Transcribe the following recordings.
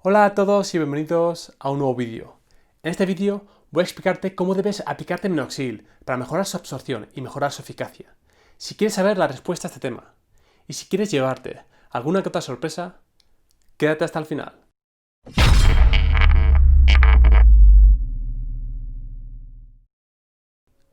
Hola a todos y bienvenidos a un nuevo vídeo. En este vídeo voy a explicarte cómo debes aplicarte minoxidil para mejorar su absorción y mejorar su eficacia. Si quieres saber la respuesta a este tema y si quieres llevarte alguna que otra sorpresa, quédate hasta el final.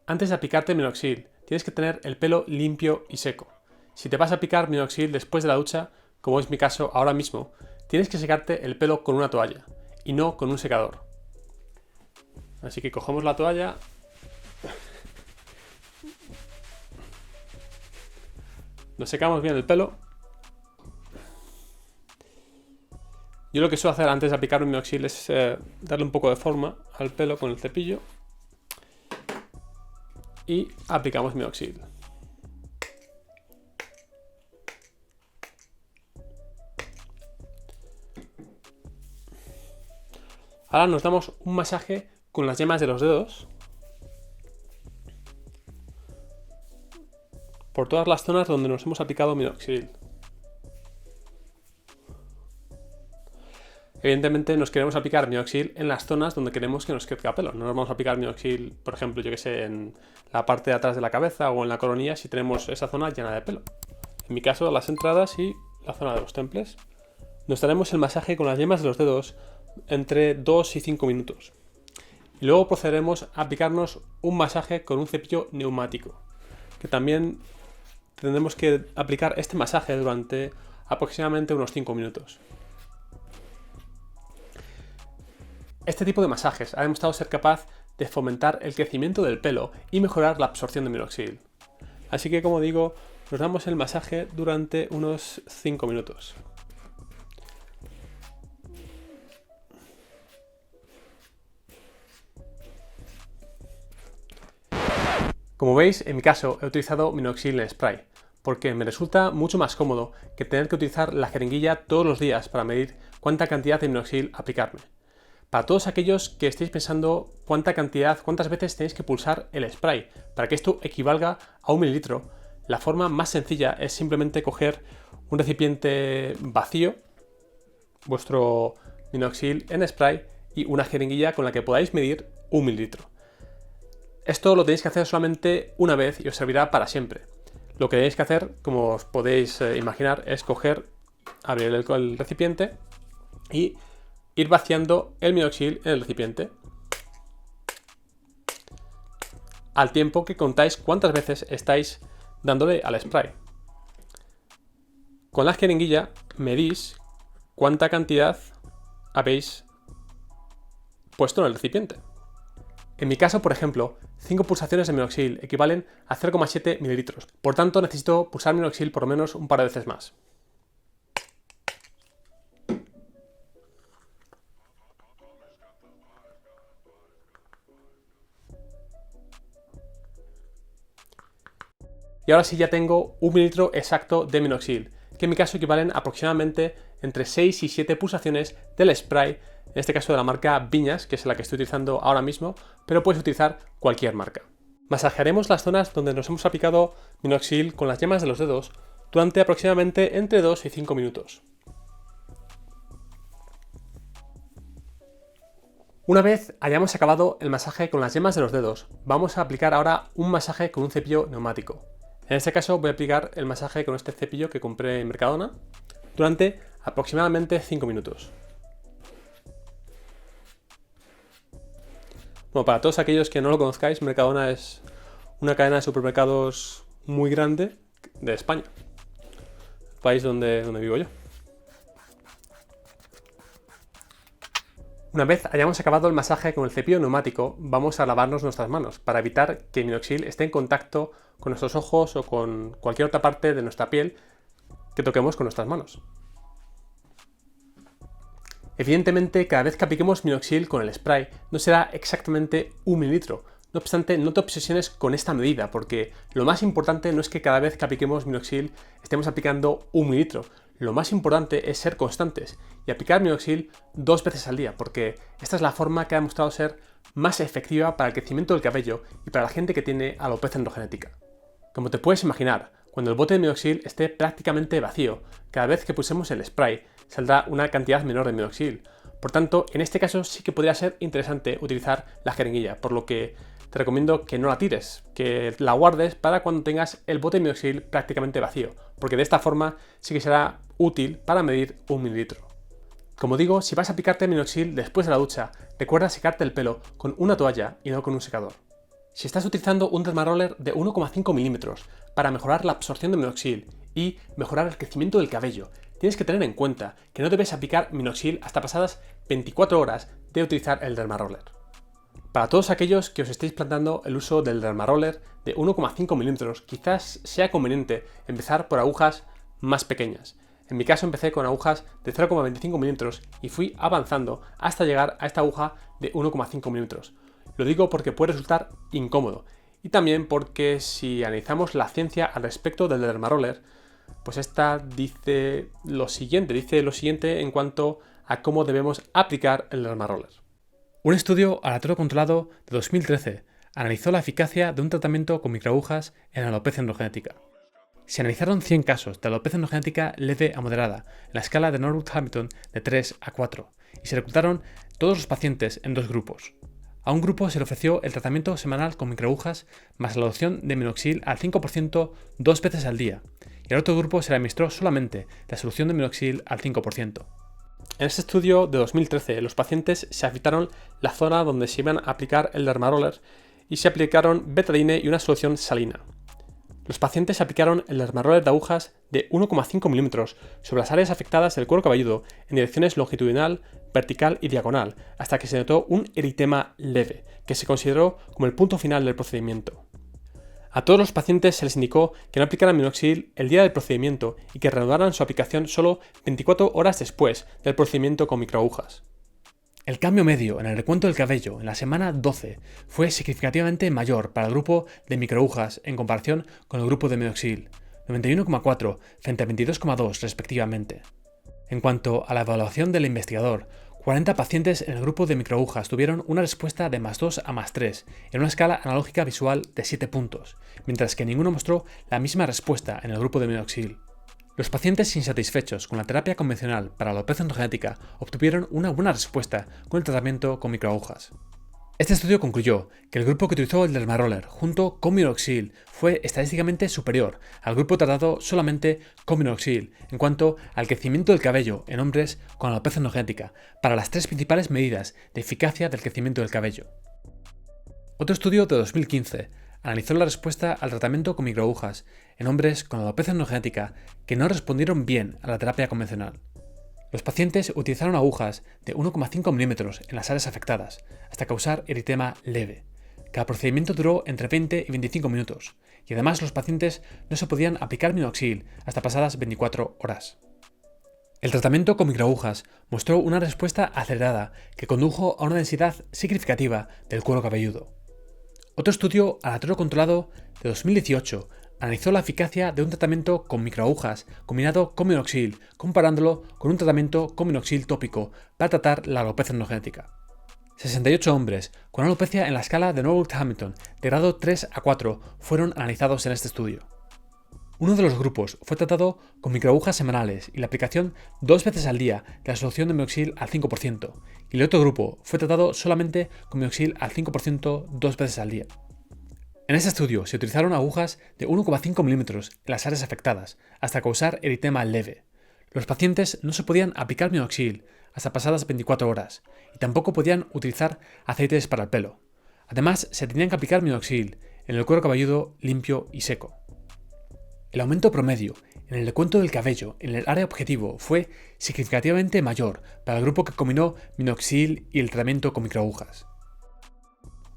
Antes de aplicarte minoxidil, tienes que tener el pelo limpio y seco. Si te vas a aplicar minoxidil después de la ducha, como es mi caso ahora mismo, tienes que secarte el pelo con una toalla y no con un secador. Así que cogemos la toalla, nos secamos bien el pelo. Yo lo que suelo hacer antes de aplicar un minoxidil es darle un poco de forma al pelo con el cepillo y aplicamos minoxidil. Ahora nos damos un masaje con las yemas de los dedos por todas las zonas donde nos hemos aplicado minoxidil. Evidentemente nos queremos aplicar minoxidil en las zonas donde queremos que nos crezca pelo. No nos vamos a aplicar minoxidil, por ejemplo, yo que sé, en la parte de atrás de la cabeza o en la coronilla si tenemos esa zona llena de pelo. En mi caso, las entradas y la zona de los temples. Nos daremos el masaje con las yemas de los dedos entre 2 y 5 minutos. Y luego procederemos a aplicarnos un masaje con un cepillo neumático, que también tendremos que aplicar este masaje durante aproximadamente unos 5 minutos. Este tipo de masajes ha demostrado ser capaz de fomentar el crecimiento del pelo y mejorar la absorción de minoxidil. Así que, como digo, nos damos el masaje durante unos 5 minutos. Como veis, en mi caso he utilizado minoxidil en spray, porque me resulta mucho más cómodo que tener que utilizar la jeringuilla todos los días para medir cuánta cantidad de minoxidil aplicarme. Para todos aquellos que estéis pensando cuántas veces tenéis que pulsar el spray para que esto equivalga a 1 mililitro, la forma más sencilla es simplemente coger un recipiente vacío, vuestro minoxidil en spray y una jeringuilla con la que podáis medir 1 mililitro. Esto lo tenéis que hacer solamente una vez y os servirá para siempre. Lo que tenéis que hacer, como os podéis imaginar, es abrir el recipiente y ir vaciando el minoxidil en el recipiente, al tiempo que contáis cuántas veces estáis dándole al spray. Con la jeringuilla medís cuánta cantidad habéis puesto en el recipiente. En mi caso, por ejemplo, 5 pulsaciones de minoxidil equivalen a 0,7 mililitros. Por tanto, necesito pulsar minoxidil por lo menos un par de veces más. Y ahora sí ya tengo 1 mililitro exacto de minoxidil, que en mi caso equivalen aproximadamente entre 6 y 7 pulsaciones del spray, en este caso de la marca Viñas, que es la que estoy utilizando ahora mismo, pero puedes utilizar cualquier marca. Masajearemos las zonas donde nos hemos aplicado minoxidil con las yemas de los dedos durante aproximadamente entre 2 y 5 minutos. Una vez hayamos acabado el masaje con las yemas de los dedos, vamos a aplicar ahora un masaje con un cepillo neumático. En este caso voy a aplicar el masaje con este cepillo que compré en Mercadona durante aproximadamente 5 minutos. Bueno, para todos aquellos que no lo conozcáis, Mercadona es una cadena de supermercados muy grande de España, el país donde vivo yo. Una vez hayamos acabado el masaje con el cepillo neumático, vamos a lavarnos nuestras manos para evitar que el minoxidil esté en contacto con nuestros ojos o con cualquier otra parte de nuestra piel que toquemos con nuestras manos. Evidentemente, cada vez que apliquemos minoxidil con el spray no será exactamente 1 mililitro. No obstante, no te obsesiones con esta medida, porque lo más importante no es que cada vez que apliquemos minoxidil estemos aplicando 1 mililitro. Lo más importante es ser constantes y aplicar minoxidil 2 veces al día, porque esta es la forma que ha demostrado ser más efectiva para el crecimiento del cabello y para la gente que tiene alopecia androgenética. Como te puedes imaginar, cuando el bote de minoxidil esté prácticamente vacío, cada vez que pulsemos el spray saldrá una cantidad menor de minoxidil, Por tanto, en este caso sí que podría ser interesante utilizar la jeringuilla, por lo que te recomiendo que no la tires, que la guardes para cuando tengas el bote de minoxidil prácticamente vacío, porque de esta forma sí que será útil para medir 1 mililitro. Como digo, si vas a aplicarte minoxidil después de la ducha, recuerda secarte el pelo con una toalla y no con un secador. Si estás utilizando un dermaroller de 1,5 milímetros para mejorar la absorción de minoxidil y mejorar el crecimiento del cabello, tienes que tener en cuenta que no debes aplicar minoxidil hasta pasadas 24 horas de utilizar el dermaroller. Para todos aquellos que os estéis planteando el uso del dermaroller de 1,5 milímetros, quizás sea conveniente empezar por agujas más pequeñas. En mi caso empecé con agujas de 0,25 milímetros y fui avanzando hasta llegar a esta aguja de 1,5 milímetros. Lo digo porque puede resultar incómodo y también porque si analizamos la ciencia al respecto del dermaroller, pues esta dice lo siguiente en cuanto a cómo debemos aplicar el dermaroller. Un estudio aleatorio controlado de 2013 analizó la eficacia de un tratamiento con microagujas en alopecia androgenética. Se analizaron 100 casos de alopecia androgenética leve a moderada en la escala de Norwood-Hamilton de 3 a 4 y se reclutaron todos los pacientes en dos grupos. A un grupo se le ofreció el tratamiento semanal con microagujas más la adopción de minoxidil al 5% 2 veces al día y al otro grupo se le administró solamente la solución de minoxidil al 5%. En este estudio de 2013 los pacientes se afeitaron la zona donde se iban a aplicar el dermaroller y se aplicaron betadine y una solución salina. Los pacientes aplicaron el dermaroller de agujas de 1,5 milímetros sobre las áreas afectadas del cuero cabelludo en direcciones longitudinal, vertical y diagonal, hasta que se notó un eritema leve, que se consideró como el punto final del procedimiento. A todos los pacientes se les indicó que no aplicaran minoxidil el día del procedimiento y que reanudaran su aplicación solo 24 horas después del procedimiento con microagujas. El cambio medio en el recuento del cabello en la semana 12 fue significativamente mayor para el grupo de microagujas en comparación con el grupo de minoxidil, 91,4 frente a 22,2 respectivamente. En cuanto a la evaluación del investigador, 40 pacientes en el grupo de microagujas tuvieron una respuesta de +2 a +3 en una escala analógica visual de 7 puntos, mientras que ninguno mostró la misma respuesta en el grupo de minoxidil. Los pacientes insatisfechos con la terapia convencional para la alopecia androgenética obtuvieron una buena respuesta con el tratamiento con microagujas. Este estudio concluyó que el grupo que utilizó el dermaroller junto con minoxidil fue estadísticamente superior al grupo tratado solamente con minoxidil en cuanto al crecimiento del cabello en hombres con alopecia androgenética para las tres principales medidas de eficacia del crecimiento del cabello. Otro estudio de 2015 analizó la respuesta al tratamiento con microagujas en hombres con alopecia androgenética que no respondieron bien a la terapia convencional. Los pacientes utilizaron agujas de 1,5 milímetros en las áreas afectadas hasta causar eritema leve. Cada procedimiento duró entre 20 y 25 minutos y además los pacientes no se podían aplicar minoxidil hasta pasadas 24 horas. El tratamiento con microagujas mostró una respuesta acelerada que condujo a una densidad significativa del cuero cabelludo. Otro estudio aleatorio controlado de 2018 analizó la eficacia de un tratamiento con microagujas combinado con minoxidil, comparándolo con un tratamiento con minoxidil tópico para tratar la alopecia androgenética. 68 hombres con alopecia en la escala de Norwood-Hamilton de grado 3 a 4 fueron analizados en este estudio. Uno de los grupos fue tratado con microagujas semanales y la aplicación 2 veces al día de la solución de minoxidil al 5%, y el otro grupo fue tratado solamente con minoxidil al 5% 2 veces al día. En este estudio se utilizaron agujas de 1,5 milímetros en las áreas afectadas hasta causar eritema leve. Los pacientes no se podían aplicar minoxidil hasta pasadas 24 horas y tampoco podían utilizar aceites para el pelo. Además, se tenían que aplicar minoxidil en el cuero cabelludo limpio y seco. El aumento promedio en el recuento del cabello en el área objetivo fue significativamente mayor para el grupo que combinó minoxidil y el tratamiento con microagujas.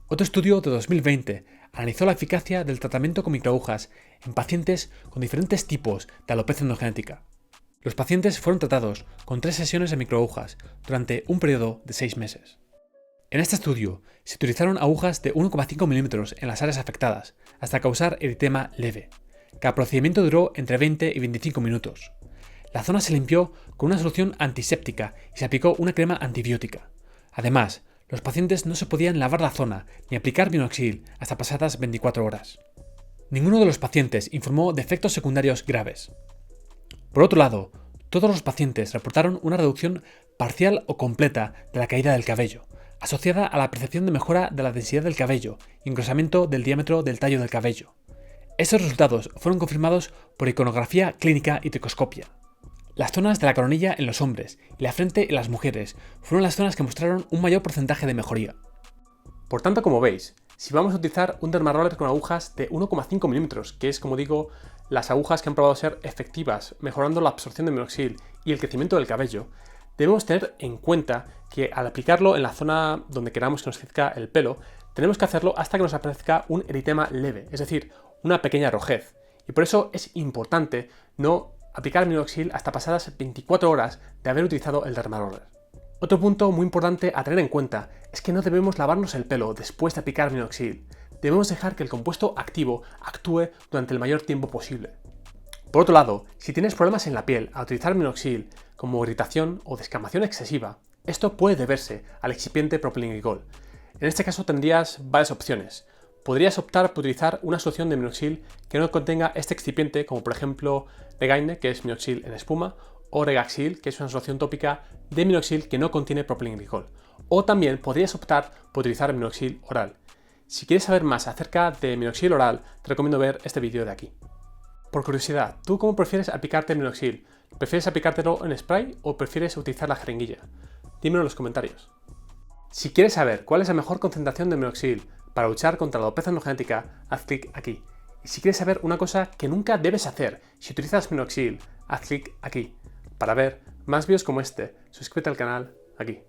Otro estudio de 2020 analizó la eficacia del tratamiento con microagujas en pacientes con diferentes tipos de alopecia androgenética. Los pacientes fueron tratados con 3 sesiones de microagujas durante un periodo de 6 meses. En este estudio se utilizaron agujas de 1,5 milímetros en las áreas afectadas hasta causar eritema leve. Cada procedimiento duró entre 20 y 25 minutos. La zona se limpió con una solución antiséptica y se aplicó una crema antibiótica. Además, los pacientes no se podían lavar la zona ni aplicar minoxidil hasta pasadas 24 horas. Ninguno de los pacientes informó de efectos secundarios graves. Por otro lado, todos los pacientes reportaron una reducción parcial o completa de la caída del cabello, asociada a la percepción de mejora de la densidad del cabello y engrosamiento del diámetro del tallo del cabello. Estos resultados fueron confirmados por iconografía clínica y tricoscopia. Las zonas de la coronilla en los hombres y la frente en las mujeres fueron las zonas que mostraron un mayor porcentaje de mejoría. Por tanto, como veis, si vamos a utilizar un dermaroller con agujas de 1,5 milímetros, que es, como digo, las agujas que han probado ser efectivas, mejorando la absorción de minoxidil y el crecimiento del cabello, debemos tener en cuenta que al aplicarlo en la zona donde queramos que nos crezca el pelo, tenemos que hacerlo hasta que nos aparezca un eritema leve, es decir, una pequeña rojez. Y por eso es importante no aplicar minoxidil hasta pasadas 24 horas de haber utilizado el dermaroller. Otro punto muy importante a tener en cuenta es que no debemos lavarnos el pelo después de aplicar minoxidil. Debemos dejar que el compuesto activo actúe durante el mayor tiempo posible. Por otro lado, si tienes problemas en la piel al utilizar minoxidil, como irritación o descamación excesiva, esto puede deberse al excipiente propilenglicol. En este caso tendrías varias opciones. Podrías optar por utilizar una solución de minoxidil que no contenga este excipiente, como por ejemplo Regaine, que es minoxidil en espuma, o Regaxil, que es una solución tópica de minoxidil que no contiene propilenglicol. O también podrías optar por utilizar minoxidil oral. Si quieres saber más acerca de minoxidil oral, te recomiendo ver este vídeo de aquí. Por curiosidad, ¿tú cómo prefieres aplicarte minoxidil? ¿Prefieres aplicártelo en spray o prefieres utilizar la jeringuilla? Dímelo en los comentarios. Si quieres saber cuál es la mejor concentración de minoxidil para luchar contra la alopecia androgenética, haz clic aquí. Y si quieres saber una cosa que nunca debes hacer si utilizas minoxidil, haz clic aquí. Para ver más vídeos como este, suscríbete al canal aquí.